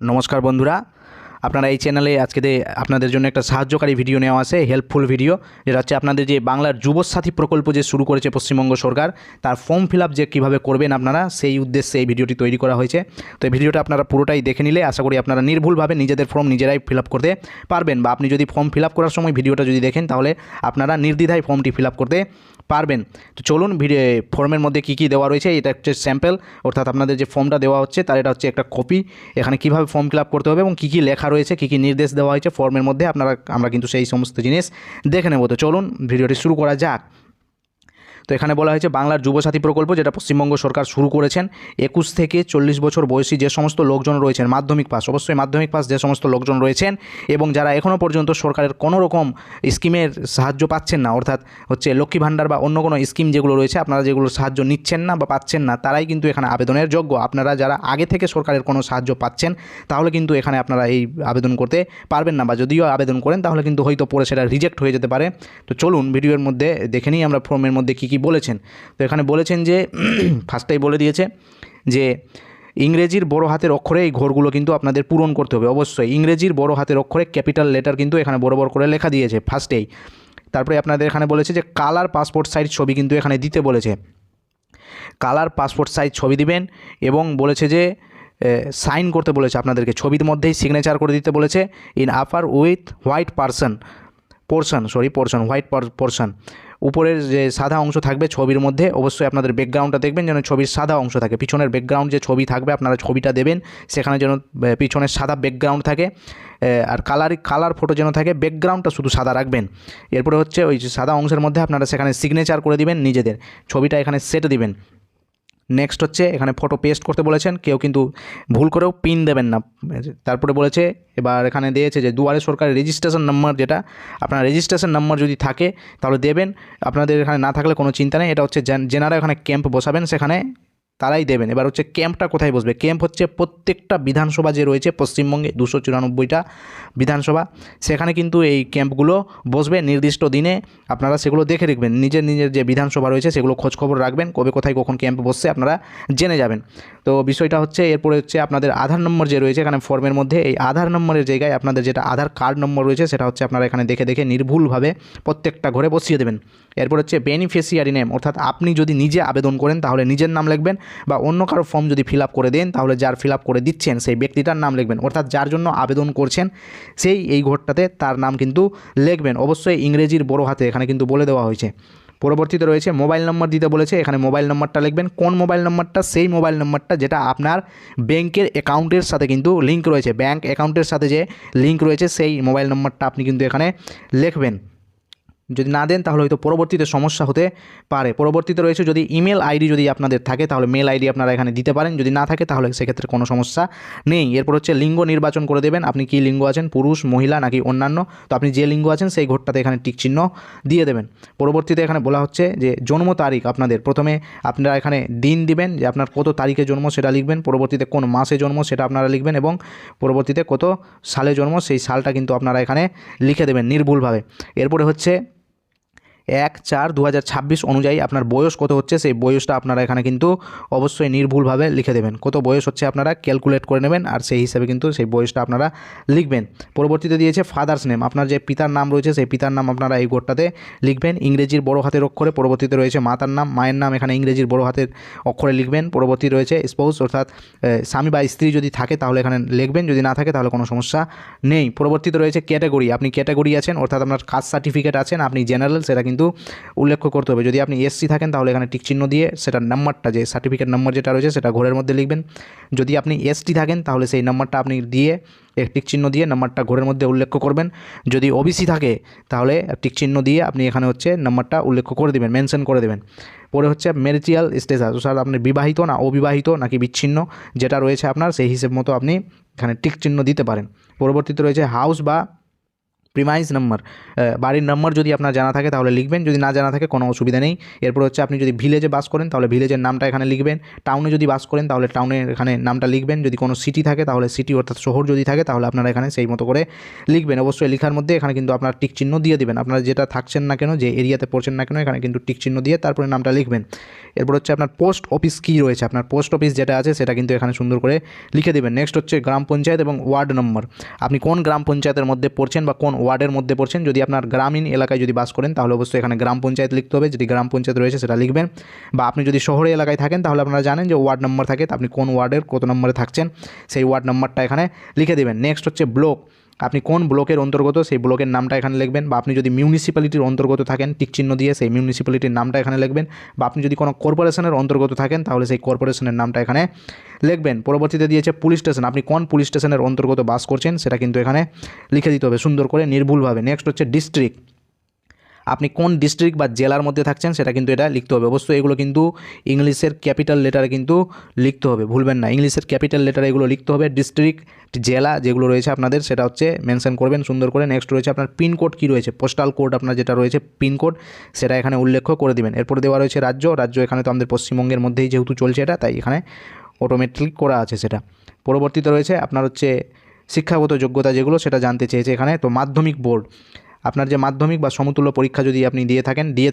নমস্কার বন্ধুরা, আপনারা এই চ্যানেলে আজকে আপনাদের জন্য একটা সাহায্যকারী ভিডিও নেওয়া আছে, হেল্পফুল ভিডিও, যেটা হচ্ছে আপনাদের যে বাংলার যুবসাথী প্রকল্প যে শুরু করেছে পশ্চিমবঙ্গ সরকার, তার ফর্ম ফিল আপ যে কীভাবে করবেন আপনারা, সেই উদ্দেশ্যে এই ভিডিওটি তৈরি করা হয়েছে। তো এই ভিডিওটা আপনারা পুরোটাই দেখে নিলে আশা করি আপনারা নির্ভুলভাবে নিজেদের ফর্ম নিজেরাই ফিল আপ করতে পারবেন, বা আপনি যদি ফর্ম ফিল আপ করার সময় ভিডিওটা যদি দেখেন তাহলে আপনারা নির্দ্বিধায় ফর্মটি ফিল আপ করতে পারবেন। তো চলুন ফর্মের মধ্যে কী কী দেওয়া রয়েছে, এটা হচ্ছে স্যাম্পল, অর্থাৎ আপনাদের যে ফর্মটা দেওয়া হচ্ছে তার এটা হচ্ছে একটা কপি। এখানে কীভাবে ফর্ম ফিল আপ করতে হবে এবং কী কী লেখা রয়েছে, কী কী নির্দেশ দেওয়া হয়েছে ফর্মের মধ্যে আমরা কিন্তু সেই সমস্ত জিনিস দেখে নেব। তো চলুন ভিডিওটি শুরু করা যাক। তো এখানে বলা হয়েছে বাংলার যুবসাথী প্রকল্প, যেটা পশ্চিমবঙ্গ সরকার শুরু করেছেন। 21 থেকে 40 বছর বয়সী যে সমস্ত লোকজন রয়েছেন, মাধ্যমিক পাস, অবশ্যই মাধ্যমিক পাস যে সমস্ত লোকজন রয়েছেন এবং যারা এখনও পর্যন্ত সরকারের কোনো রকম স্কিমের সাহায্য পাচ্ছেন না, অর্থাৎ হচ্ছে লক্ষ্মী ভাণ্ডার বা অন্য কোনো স্কিম যেগুলো রয়েছে আপনারা যেগুলো সাহায্য নিচ্ছেন না বা পাচ্ছেন না, তারাই কিন্তু এখানে আবেদনের যোগ্য। আপনারা যারা আগে থেকে সরকারের কোনো সাহায্য পাচ্ছেন তাহলে কিন্তু এখানে আপনারা এই আবেদন করতে পারবেন না, বা যদিও আবেদন করেন তাহলে কিন্তু হয়তো পরে সেটা রিজেক্ট হয়ে যেতে পারে। তো চলুন ভিডিওর মধ্যে দেখে নিই আমরা ফর্মের মধ্যে কী কী বলেছেন। তো এখানে বলেছেন যে ফার্স্টেই বলে দিয়েছে যে ইংরেজির বড় হাতের অক্ষরে এই ঘরগুলো কিন্তু আপনাদের পূরণ করতে হবে। অবশ্যই ইংরেজির বড় হাতের অক্ষরে ক্যাপিটাল লেটার কিন্তু এখানে বড় বড় করে লেখা দিয়েছে ফার্স্টেই। তারপরে আপনাদের এখানে বলেছে যে কালার পাসপোর্ট সাইজ ছবি কিন্তু এখানে দিতে বলেছে। কালার পাসপোর্ট সাইজ ছবি দিবেন এবং বলেছে যে সাইন করতে বলেছে আপনাদেরকে, ছবির মধ্যেই সিগনেচার করে দিতে বলেছে। In upper with white portion white portion, উপরের যে সাদা অংশ থাকবে ছবির মধ্যে, অবশ্যই আপনাদের ব্যাকগ্রাউন্ডটা দেখবেন যেন ছবির সাদা অংশ থাকে। পিছনের ব্যাকগ্রাউন্ড যে ছবি থাকবে আপনারা ছবিটা দেবেন, সেখানে যেন পিছনের সাদা ব্যাকগ্রাউন্ড থাকে, আর কালার ফটো যেন থাকে, ব্যাকগ্রাউন্ডটা শুধু সাদা রাখবেন। এরপরে হচ্ছে ওই সাদা অংশের মধ্যে আপনারা সেখানে সিগনেচার করে দিবেন নিজেদের, ছবিটা এখানে সেট দিবেন। নেক্সট হচ্ছে এখানে ফটো পেস্ট করতে বলেছেন, কেউ কিন্তু ভুল করেও পিন দেবেন না। তারপরে বলেছে, এবার এখানে দিয়েছে যে দুয়ারে সরকারের রেজিস্ট্রেশন নাম্বার, যেটা আপনার রেজিস্ট্রেশন নাম্বার যদি থাকে তাহলে দেবেন, আপনাদের এখানে না থাকলে কোনো চিন্তা নেই। এটা হচ্ছে যেনারা এখানে ক্যাম্প বসাবেন সেখানে তারাই দেবেন। এবার হচ্ছে ক্যাম্পটা কোথায় বসবে, ক্যাম্প হচ্ছে প্রত্যেকটা বিধানসভা যে রয়েছে পশ্চিমবঙ্গে 294টা বিধানসভা, সেখানে কিন্তু এই ক্যাম্পগুলো বসবে নির্দিষ্ট দিনে। আপনারা সেগুলো দেখে রাখবেন, নিজের যে বিধানসভা রয়েছে সেগুলো খোঁজখবর রাখবেন, কবে কোথায় কখন ক্যাম্প বসছে আপনারা জেনে যাবেন। তো বিষয়টা হচ্ছে এরপরে হচ্ছে আপনাদের আধার নম্বর যে রয়েছে এখানে ফর্মের মধ্যে, এই আধার নম্বরের জায়গায় আপনাদের যেটা আধার কার্ড নম্বর রয়েছে সেটা হচ্ছে আপনারা এখানে দেখে নির্ভুলভাবে প্রত্যেকটা ঘরে বসিয়ে দেবেন। এরপর হচ্ছে বেনিফিশিয়ারি নেম, অর্থাৎ আপনি যদি নিজে আবেদন করেন তাহলে নিজের নাম লিখবেন, বা অন্য কারো ফর্ম যদি ফিল আপ করে দেন তাহলে যার ফিল আপ করে দিচ্ছেন সেই ব্যক্তিটার নাম লিখবেন, অর্থাৎ যার জন্য আবেদন করছেন সেই এই ঘরটাতে তার নাম কিন্তু লিখবেন, অবশ্যই ইংরেজির বড় হাতে এখানে কিন্তু বলে দেওয়া হয়েছে। পরবর্তীতে রয়েছে মোবাইল নম্বর দিতে বলেছে, এখানে মোবাইল নম্বরটা লিখবেন। কোন মোবাইল নম্বরটা, সেই মোবাইল নম্বরটা যেটা আপনার ব্যাংকের অ্যাকাউন্টের সাথে কিন্তু লিঙ্ক রয়েছে, ব্যাংক অ্যাকাউন্টের সাথে যে লিঙ্ক রয়েছে সেই মোবাইল নম্বরটা আপনি কিন্তু এখানে লিখবেন। যদি না দেন তাহলে হয়তো পরবর্তীতে সমস্যা হতে পারে। পরবর্তীতে রয়েছে যদি ইমেল আইডি যদি আপনাদের থাকে তাহলে মেল আইডি আপনারা এখানে দিতে পারেন, যদি না থাকে তাহলে সেক্ষেত্রে কোনো সমস্যা নেই। এরপর হচ্ছে লিঙ্গ নির্বাচন করে দেবেন, আপনি কী লিঙ্গ আছেন, পুরুষ মহিলা নাকি অন্যান্য, তো আপনি যে লিঙ্গ আছেন সেই ঘরটাতে এখানে টিক চিহ্ন দিয়ে দেবেন। পরবর্তীতে এখানে বলা হচ্ছে যে জন্ম তারিখ, আপনাদের প্রথমে আপনারা এখানে দিন দিবেন যে আপনার কত তারিখে জন্ম সেটা লিখবেন, পরবর্তীতে কোন মাসে জন্ম সেটা আপনারা লিখবেন, এবং পরবর্তীতে কত সালে জন্ম সেই সালটা কিন্তু আপনারা এখানে লিখে দেবেন নির্ভুলভাবে। এরপরে হচ্ছে 1/4/2026 অনুযায়ী আপনার বয়স কত হচ্ছে সেই বয়সটা আপনারা এখানে কিন্তু অবশ্যই নির্ভুলভাবে লিখে দেবেন, কত বয়স হচ্ছে আপনারা ক্যালকুলেট করে নেবেন, আর সেই হিসাবে কিন্তু সেই বয়সটা আপনারা লিখবেন। পরবর্তীতে দিয়েছে ফাদার্স নেম, আপনার যে পিতার নাম রয়েছে সেই পিতার নাম আপনারা এই ঘরটাতে লিখবেন ইংরেজির বড় হাতের অক্ষরে। পরবর্তীতে রয়েছে মাতার নাম, মায়ের নাম এখানে ইংরেজির বড় হাতের অক্ষরে লিখবেন। পরবর্তী রয়েছে স্পাউস, অর্থাৎ স্বামী বা স্ত্রী যদি থাকে তাহলে এখানে লিখবেন, যদি না থাকে তাহলে কোনো সমস্যা নেই। পরবর্তীতে রয়েছে ক্যাটাগরি, আপনি ক্যাটাগরি আছেন অর্থাৎ আপনার কাস্ট সার্টিফিকেট আছেন, আপনি জেনারেল, সেটা কিন্তু উল্লেখ করতে হবে। যদি আপনি এসসি থাকেন তাহলে এখানে টিক চিহ্ন দিয়ে সেটার নাম্বারটা, যে সার্টিফিকেট নাম্বার যেটা রয়েছে সেটা ঘরের মধ্যে লিখবেন। যদি আপনি এসটি থাকেন তাহলে সেই নাম্বারটা আপনি দিয়ে টিক চিহ্ন দিয়ে নাম্বারটা ঘরের মধ্যে উল্লেখ করবেন। যদি ওবিসি থাকে তাহলে টিক চিহ্ন দিয়ে আপনি এখানে হচ্ছে নাম্বারটা উল্লেখ করে দেবেন, মেনশন করে দেবেন। পরে হচ্ছে ম্যারিটাল স্ট্যাটাস, অর্থাৎ আপনি বিবাহিত না অবিবাহিত নাকি বিচ্ছিন্ন যেটা রয়েছে আপনার সেই হিসেব মতো আপনি এখানে টিক চিহ্ন দিতে পারেন। পরবর্তীতে রয়েছে হাউস বা প্রিমাইস নাম্বার, বাড়ির নাম্বার যদি আপনার জানা থাকে তাহলে লিখবেন, যদি না জানা থাকে কোনো অসুবিধা নেই। এরপর হচ্ছে আপনি যদি ভিলেজে বাস করেন তাহলে ভিলেজের নামটা এখানে লিখবেন, টাউনে যদি বাস করেন তাহলে টাউনের এখানে নামটা লিখবেন, যদি কোনো সিটি থাকে তাহলে সিটি অর্থাৎ শহর যদি থাকে তাহলে আপনারা এখানে সেই মতো করে লিখবেন। অবশ্যই লেখার মধ্যে এখানে কিন্তু আপনার টিক চিহ্ন দিয়ে দেবেন, আপনারা যেটা থাকছেন না কেন, যে এরিয়াতে পড়ছেন না কেন এখানে কিন্তু টিক চিহ্ন দিয়ে তারপরে নামটা লিখবেন। এরপর হচ্ছে আপনার পোস্ট অফিস কী রয়েছে, আপনার পোস্ট অফিস যেটা আছে সেটা কিন্তু এখানে সুন্দর করে লিখে দেবেন। নেক্সট হচ্ছে গ্রাম পঞ্চায়েত এবং ওয়ার্ড নম্বর, আপনি কোন গ্রাম পঞ্চায়েতের মধ্যে পড়ছেন বা কোন ওয়ার্ডের মধ্যে পড়ছেন। যদি আপনার গ্রামীণ এলাকায় যদি বাস করেন তাহলে অবশ্যই এখানে গ্রাম পঞ্চায়েত লিখতে হবে, যদি গ্রাম পঞ্চায়েত রয়েছে সেটা লিখবেন। বা আপনি যদি শহরে এলাকায় থাকেন তাহলে আপনারা জানেন যে ওয়ার্ড নম্বর থাকে, তো আপনি কোন ওয়ার্ডের কত নম্বরে থাকছেন সেই ওয়ার্ড নম্বরটা এখানে লিখে দেবেন। নেক্সট হচ্ছে ব্লক, আপনি কোন ব্লকের অন্তর্গত সেই ব্লকের নামটা এখানে লিখবেন। বা আপনি যদি মিউনিসিপ্যালিটির অন্তর্গত থাকেন টিক চিহ্ন দিয়ে সেই মিউনিসিপ্যালিটির নামটা এখানে লিখবেন। বা আপনি যদি কোনো কর্পোরেশনের অন্তর্গত থাকেন তাহলে সেই কর্পোরেশনের নামটা এখানে লিখবেন। পরবর্তীতে দিয়েছে পুলিশ স্টেশন, আপনি কোন পুলিশ স্টেশনের অন্তর্গত বাস করছেন সেটা কিন্তু এখানে লিখে দিতে হবে সুন্দর করে নির্ভুলভাবে। নেক্সট হচ্ছে ডিস্ট্রিক্ট, আপনি কোন ডিস্ট্রিক্ট বা জেলার মধ্যে থাকছেন সেটা কিন্তু এটা লিখতে হবে। অবশ্যই এগুলো কিন্তু ইংলিশের ক্যাপিটাল লেটারে কিন্তু লিখতে হবে, ভুলবেন না, ইংলিশের ক্যাপিটাল লেটারে এগুলো লিখতে হবে। ডিস্ট্রিক্ট জেলা যেগুলো রয়েছে আপনাদের সেটা হচ্ছে মেনশন করবেন সুন্দর করে। নেক্সট রয়েছে আপনার পিনকোড কী রয়েছে, পোস্টাল কোড আপনার যেটা রয়েছে পিনকোড সেটা এখানে উল্লেখ করে দেবেন। এরপর দেওয়া রয়েছে রাজ্য, এখানে তো আমাদের পশ্চিমবঙ্গের মধ্যেই যেহেতু চলছে এটা তাই এখানে অটোমেটিক করা আছে সেটা। পরবর্তীতে রয়েছে আপনার হচ্ছে শিক্ষাগত যোগ্যতা যেগুলো সেটা জানতে চেয়েছে এখানে। তো মাধ্যমিক বোর্ড, আপনার যে মাধ্যমিক বা সমতুল্য পরীক্ষা যদি আপনি দিয়ে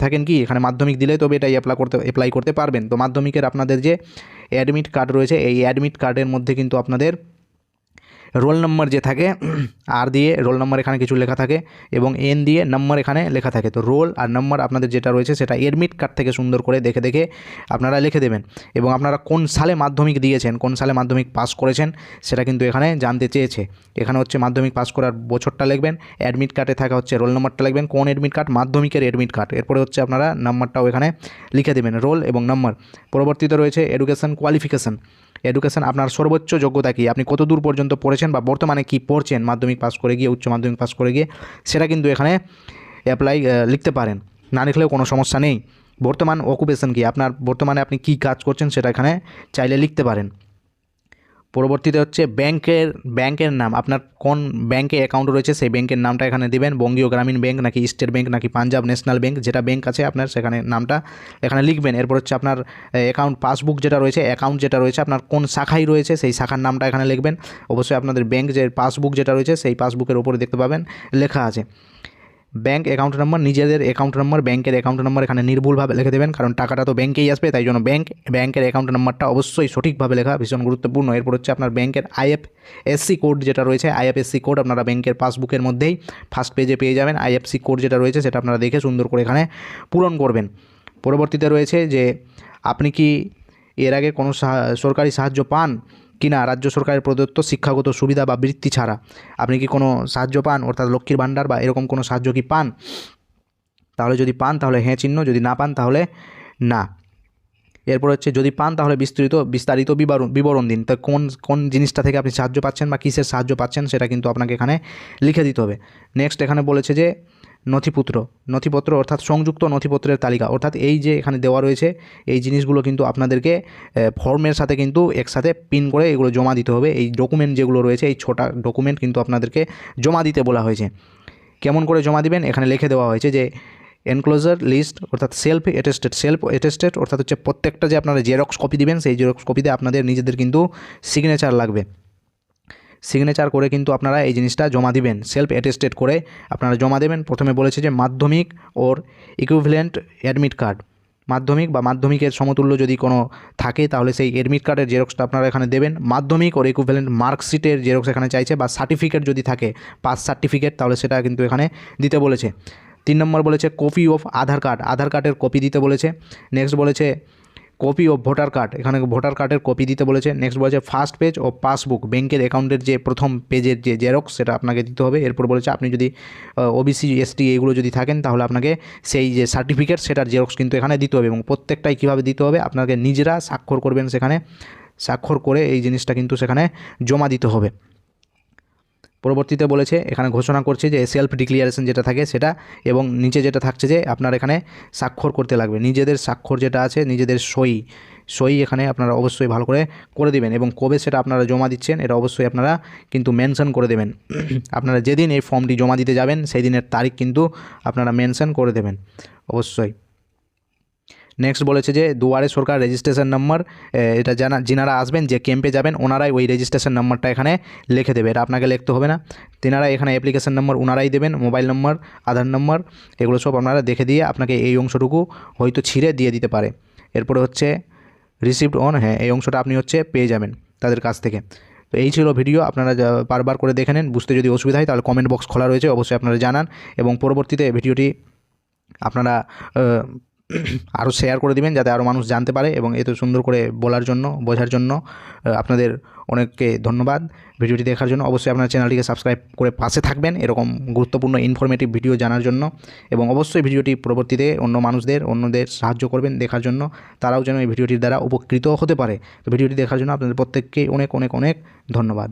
থাকেন কি এখানে মাধ্যমিক দিলে তবে এটাই অ্যাপ্লাই করতে পারবেন। তো মাধ্যমিকের আপনাদের যে অ্যাডমিট কার্ড রয়েছে এই অ্যাডমিট কার্ডের মধ্যে কিন্তু আপনাদের রোল নম্বর যে থাকে আর দিয়ে রোল নম্বর এখানে কিছু লেখা থাকে এবং এন দিয়ে নম্বর এখানে লেখা থাকে। তো রোল আর নম্বর আপনাদের যেটা রয়েছে সেটা অ্যাডমিট কার্ড থেকে সুন্দর করে দেখে দেখে আপনারা লিখে দেবেন। এবং আপনারা কোন সালে মাধ্যমিক দিয়েছেন, কোন সালে মাধ্যমিক পাস করেছেন সেটা কিন্তু এখানে জানতে চেয়েছে। এখানে হচ্ছে মাধ্যমিক পাস করার বছরটা লিখবেন, অ্যাডমিট কার্ডে থাকা হচ্ছে রোল নম্বরটা লিখবেন, কোন অ্যাডমিট কার্ড, মাধ্যমিকের অ্যাডমিট কার্ড। এরপরে হচ্ছে আপনারা নাম্বারটাও এখানে লিখে দেবেন, রোল এবং নম্বর। পরবর্তীতে রয়েছে এডুকেশন কোয়ালিফিকেশান, এডুকেশন আপনার সর্বোচ্চ যোগ্যতা কী, আপনি কত দূর পর্যন্ত পড়েছেন বা বর্তমানে কী পড়ছেন মাধ্যমিক পাস করে গিয়ে, উচ্চ মাধ্যমিক পাস করে গিয়ে সেটা কিন্তু এখানে লিখতে পারেন, না লিখলেও কোনো সমস্যা নেই। বর্তমান অকুপেশন কী, আপনার বর্তমানে আপনি কী কাজ করছেন সেটা এখানে চাইলে লিখতে পারেন। পরবর্তীতে হচ্ছে ব্যাংকের নাম, আপনার কোন ব্যাংকে অ্যাকাউন্ট রয়েছে সেই ব্যাংকের নামটা এখানে দেবেন, বঙ্গীয় গ্রামীণ ব্যাংক নাকি স্টেট ব্যাংক নাকি পাঞ্জাব ন্যাশনাল ব্যাংক, যেটা ব্যাংক আছে আপনার সেখানে নামটা এখানে লিখবেন। এরপর হচ্ছে আপনার অ্যাকাউন্ট পাসবুক যেটা রয়েছে আপনার কোন শাখায় রয়েছে সেই শাখার নামটা এখানে লিখবেন। অবশ্যই আপনাদের ব্যাংক যে পাসবুক যেটা রয়েছে সেই পাসবুকের উপরে দেখতে পাবেন লেখা আছে ব্যাঙ্ক অ্যাকাউন্ট নম্বর, নিজেদের অ্যাকাউন্ট নম্বর, ব্যাংকের অ্যাকাউন্ট নম্বর এখানে নির্ভুলভাবে লিখে দেবেন, কারণ টাকাটা তো ব্যাংকেই আসবে, তাই জন্য ব্যাংকের অ্যাকাউন্ট নম্বরটা অবশ্যই সঠিকভাবে লেখা ভীষণ গুরুত্বপূর্ণ। এরপর হচ্ছে আপনার ব্যাংকের আইএফএসসি কোড যেটা রয়েছে, আইএফএসসি কোড আপনারা ব্যাংকের পাসবুকের মধ্যেই ফার্স্ট পেজে পেয়ে যাবেন। আইএফএসসি কোড যেটা রয়েছে সেটা আপনারা দেখে সুন্দর করে এখানে পূরণ করবেন। পরবর্তীতে রয়েছে যে আপনি কি এর আগে কোনো সরকারি সাহায্য পান কিনা, রাজ্য সরকারের প্রদত্ত শিক্ষাগত সুবিধা বা বৃত্তি ছাড়া আপনি কি কোনো সাহায্য পান, অর্থাৎ লক্ষ্মীর ভাণ্ডার বা এরকম কোনো সাহায্য কি পান, তাহলে যদি পান তাহলে হ্যাঁ চিহ্ন, যদি না পান তাহলে না। এরপর হচ্ছে যদি পান তাহলে বিস্তারিত বিবরণ দিন, তা কোন জিনিসটা থেকে আপনি সাহায্য পাচ্ছেন বা কিসের সাহায্য পাচ্ছেন সেটা কিন্তু আপনাকে এখানে লিখে দিতে হবে। নেক্সট এখানে বলেছে যে নথিপত্র অর্থাৎ সংযুক্ত নথিপত্রের তালিকা, অর্থাৎ এই যে এখানে দেওয়া রয়েছে এই জিনিসগুলো কিন্তু আপনাদেরকে ফর্মের সাথে কিন্তু একসাথে পিন করে এগুলো জমা দিতে হবে। এই ডকুমেন্ট যেগুলো রয়েছে এই ছোটা ডকুমেন্ট কিন্তু আপনাদেরকে জমা দিতে বলা হয়েছে। কেমন করে জমা দিবেন এখানে লিখে দেওয়া হয়েছে যে এনক্লোজার লিস্ট অর্থাৎ সেলফ অ্যাটেস্টেড অর্থাৎ হচ্ছে প্রত্যেকটা যে আপনারা জেরক্স কপি দিবেন সেই জেরক্স কপিতে আপনাদের নিজেদের কিন্তু সিগনেচার লাগবে, সিগনেচার করে কিন্তু আপনারা এই জিনিসটা জমা দিবেন, সেলফ অ্যাটেস্টেড করে আপনারা জমা দেবেন। প্রথমে বলেছে যে মাধ্যমিক ওর ইকুইভ্যালেন্ট অ্যাডমিট কার্ড, মাধ্যমিক বা মাধ্যমিকের সমতুল্য যদি কোনো থাকে তাহলে সেই অ্যাডমিট কার্ডের জেরক্সটা আপনারা এখানে দেবেন। মাধ্যমিক ওর ইকুইভ্যালেন্ট মার্কশিটের জেরক্স এখানে চাইছে, বা সার্টিফিকেট যদি থাকে পাস সার্টিফিকেট তাহলে সেটা কিন্তু এখানে দিতে বলেছে। 3 নম্বর বলেছে কপি অফ আধার কার্ডের কপি দিতে বলেছে। নেক্সট বলেছে কপি অফ ভোটার কার্ড, এখানে ভোটার কার্ডের কপি দিতে বলেছে। নেক্সট বলেছে ফার্স্ট পেজ ও পাসবুক, ব্যাংকের অ্যাকাউন্টের যে প্রথম পেজের যে জেরক্স সেটা আপনাকে দিতে হবে। এরপর বলেছে আপনি যদি ওবিসি এসটি এগুলো যদি থাকেন তাহলে আপনাকে সেই যে সার্টিফিকেট সেটার জেরক্স কিন্তু এখানে দিতে হবে, এবং প্রত্যেকটাই কীভাবে দিতে হবে আপনাকে নিজেরা স্বাক্ষর করবেন, সেখানে স্বাক্ষর করে এই জিনিসটা কিন্তু সেখানে জমা দিতে হবে। পরবর্তীতে বলেছে এখানে ঘোষণা করছে যে সেলফ ডিক্লিয়ারেশন যেটা থাকে সেটা, এবং নিচে যেটা থাকছে যে আপনার এখানে স্বাক্ষর করতে লাগবে, নিজেদের স্বাক্ষর যেটা আছে নিজেদের সই এখানে আপনারা অবশ্যই ভালো করে দেবেন, এবং কবে সেটা আপনারা জমা দিচ্ছেন এটা অবশ্যই আপনারা কিন্তু মেনশন করে দেবেন। আপনারা যেদিন এই ফর্মটি জমা দিতে যাবেন সেই দিনের তারিখ কিন্তু আপনারা মেনশন করে দেবেন অবশ্যই। নেক্সট বলেছে যে দুয়ারে সরকার রেজিস্ট্রেশন নাম্বার, এটা যিনারা আসবেন যে ক্যাম্পে যাবেন ওনারাই ওই রেজিস্ট্রেশন নাম্বারটা এখানে লিখে দেবে, এটা আপনাকে লিখতে হবে না। তেনারা এখানে অ্যাপ্লিকেশন নাম্বার ওনারাই দেবেন, মোবাইল নম্বর, আধার নম্বর, এগুলো সব আপনারা দেখে দিয়ে আপনাকে এই অংশটুকু হয়তো ছিঁড়ে দিয়ে দিতে পারে। এরপরে হচ্ছে রিসিভড অন, হ্যাঁ এই অংশটা আপনি হচ্ছে পেয়ে যাবেন তাদের কাছ থেকে। তো এই ছিল ভিডিও, আপনারা বারবার করে দেখে নেন, বুঝতে যদি অসুবিধা হয় তাহলে কমেন্ট বক্স খোলা রয়েছে, অবশ্যই আপনারা জানান এবং পরবর্তীতে ভিডিওটি আপনারা আরও শেয়ার করে দিবেন যাতে আরও মানুষ জানতে পারে, এবং এত সুন্দর করে বলার জন্য, বোঝার জন্য আপনাদের অনেককে ধন্যবাদ ভিডিওটি দেখার জন্য। অবশ্যই আপনার চ্যানেলটিকে সাবস্ক্রাইব করে পাশে থাকবেন এরকম গুরুত্বপূর্ণ ইনফরমেটিভ ভিডিও জানার জন্য, এবং অবশ্যই ভিডিওটি পরবর্তীতে অন্যদের সাহায্য করবেন দেখার জন্য, তারাও যেন এই ভিডিওটির দ্বারা উপকৃত হতে পারে। তো ভিডিওটি দেখার জন্য আপনাদের প্রত্যেককে অনেক অনেক অনেক ধন্যবাদ।